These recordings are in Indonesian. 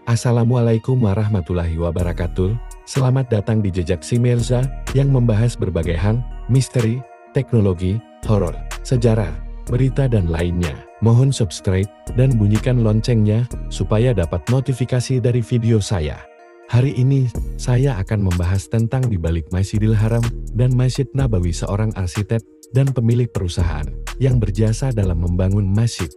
Assalamualaikum warahmatullahi wabarakatuh. Selamat datang di Jejak Si Mirza yang membahas berbagai hal, misteri, teknologi, horor, sejarah, berita dan lainnya. Mohon subscribe dan bunyikan loncengnya supaya dapat notifikasi dari video saya. Hari ini saya akan membahas tentang di balik Masjidil Haram dan Masjid Nabawi, seorang arsitek dan pemilik perusahaan yang berjasa dalam membangun masjid.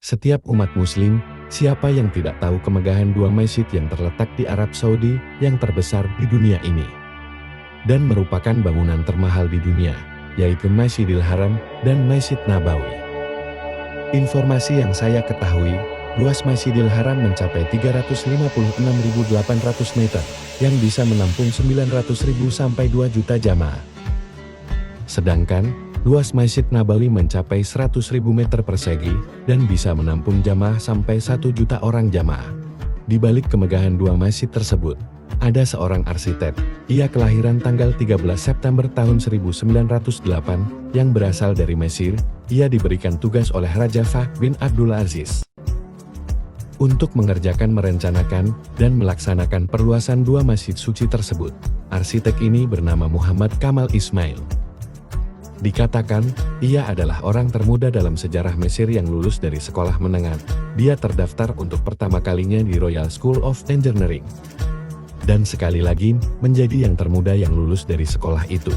Setiap umat muslim, siapa yang tidak tahu kemegahan dua masjid yang terletak di Arab Saudi yang terbesar di dunia ini dan merupakan bangunan termahal di dunia, yaitu Masjidil Haram dan Masjid Nabawi. Informasi yang saya ketahui, luas Masjidil Haram mencapai 356.800 meter yang bisa menampung 900.000 sampai 2 juta jamaah. Sedangkan luas Masjid Nabawi mencapai 100.000 meter persegi dan bisa menampung jamaah sampai 1 juta orang jamaah. Di balik kemegahan dua masjid tersebut, ada seorang arsitek. Ia kelahiran tanggal 13 September tahun 1908 yang berasal dari Mesir. Ia diberikan tugas oleh Raja Fahd bin Abdul Aziz untuk merencanakan dan melaksanakan perluasan dua masjid suci tersebut. Arsitek ini bernama Muhammad Kamal Ismail. Dikatakan, ia adalah orang termuda dalam sejarah Mesir yang lulus dari sekolah menengah. Dia terdaftar untuk pertama kalinya di Royal School of Engineering. Dan sekali lagi, menjadi yang termuda yang lulus dari sekolah itu.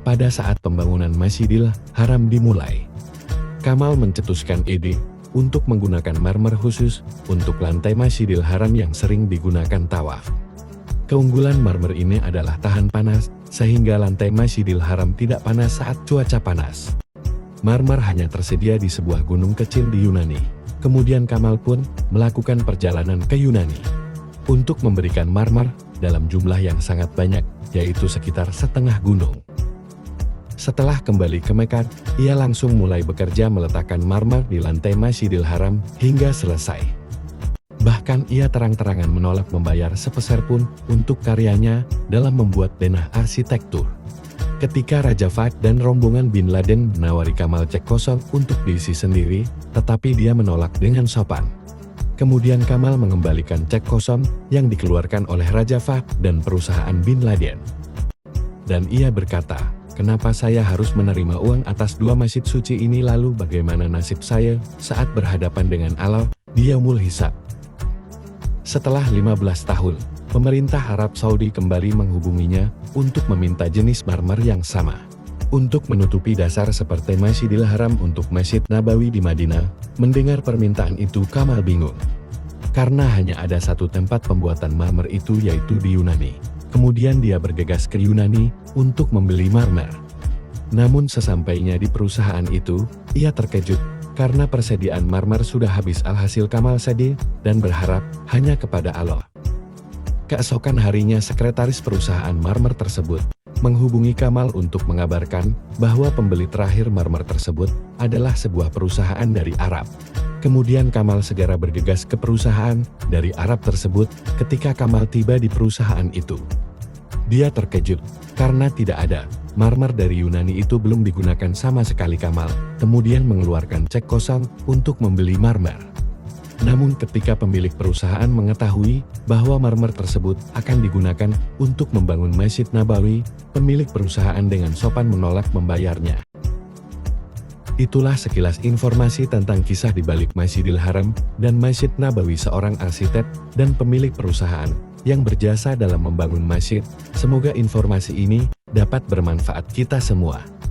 Pada saat pembangunan Masjidil Haram dimulai, Kamal mencetuskan ide untuk menggunakan marmer khusus untuk lantai Masjidil Haram yang sering digunakan tawaf. Keunggulan marmer ini adalah tahan panas, sehingga lantai Masjidil Haram tidak panas saat cuaca panas. Marmer hanya tersedia di sebuah gunung kecil di Yunani. Kemudian Kamal pun melakukan perjalanan ke Yunani untuk memberikan marmer dalam jumlah yang sangat banyak, yaitu sekitar setengah gunung. Setelah kembali ke Mekah, ia langsung mulai bekerja meletakkan marmer di lantai Masjidil Haram hingga selesai. Bahkan ia terang-terangan menolak membayar sepeser pun untuk karyanya dalam membuat denah arsitektur. Ketika Raja Fahd dan rombongan Bin Laden menawari Kamal cek kosong untuk diisi sendiri, tetapi dia menolak dengan sopan. Kemudian Kamal mengembalikan cek kosong yang dikeluarkan oleh Raja Fahd dan perusahaan Bin Laden. Dan ia berkata, "Kenapa saya harus menerima uang atas dua masjid suci ini, lalu bagaimana nasib saya saat berhadapan dengan Allah di Yaumul Hisab?" Setelah 15 tahun, pemerintah Arab Saudi kembali menghubunginya untuk meminta jenis marmer yang sama untuk menutupi dasar seperti Masjidil Haram untuk Masjid Nabawi di Madinah. Mendengar permintaan itu, Kamal bingung karena hanya ada satu tempat pembuatan marmer itu, yaitu di Yunani. Kemudian dia bergegas ke Yunani untuk membeli marmer. Namun sesampainya di perusahaan itu, ia terkejut karena persediaan marmer sudah habis. Alhasil Kamal sedih dan berharap hanya kepada Allah. Keesokan harinya sekretaris perusahaan marmer tersebut menghubungi Kamal untuk mengabarkan bahwa pembeli terakhir marmer tersebut adalah sebuah perusahaan dari Arab. Kemudian Kamal segera bergegas ke perusahaan dari Arab tersebut. Ketika Kamal tiba di perusahaan itu, dia terkejut karena tidak ada marmer dari Yunani itu belum digunakan sama sekali. Kamal kemudian mengeluarkan cek kosong untuk membeli marmer. Namun ketika pemilik perusahaan mengetahui bahwa marmer tersebut akan digunakan untuk membangun Masjid Nabawi, pemilik perusahaan dengan sopan menolak membayarnya. Itulah sekilas informasi tentang kisah di balik Masjidil Haram dan Masjid Nabawi, seorang arsitek dan pemilik perusahaan yang berjasa dalam membangun masjid. Semoga informasi ini dapat bermanfaat kita semua.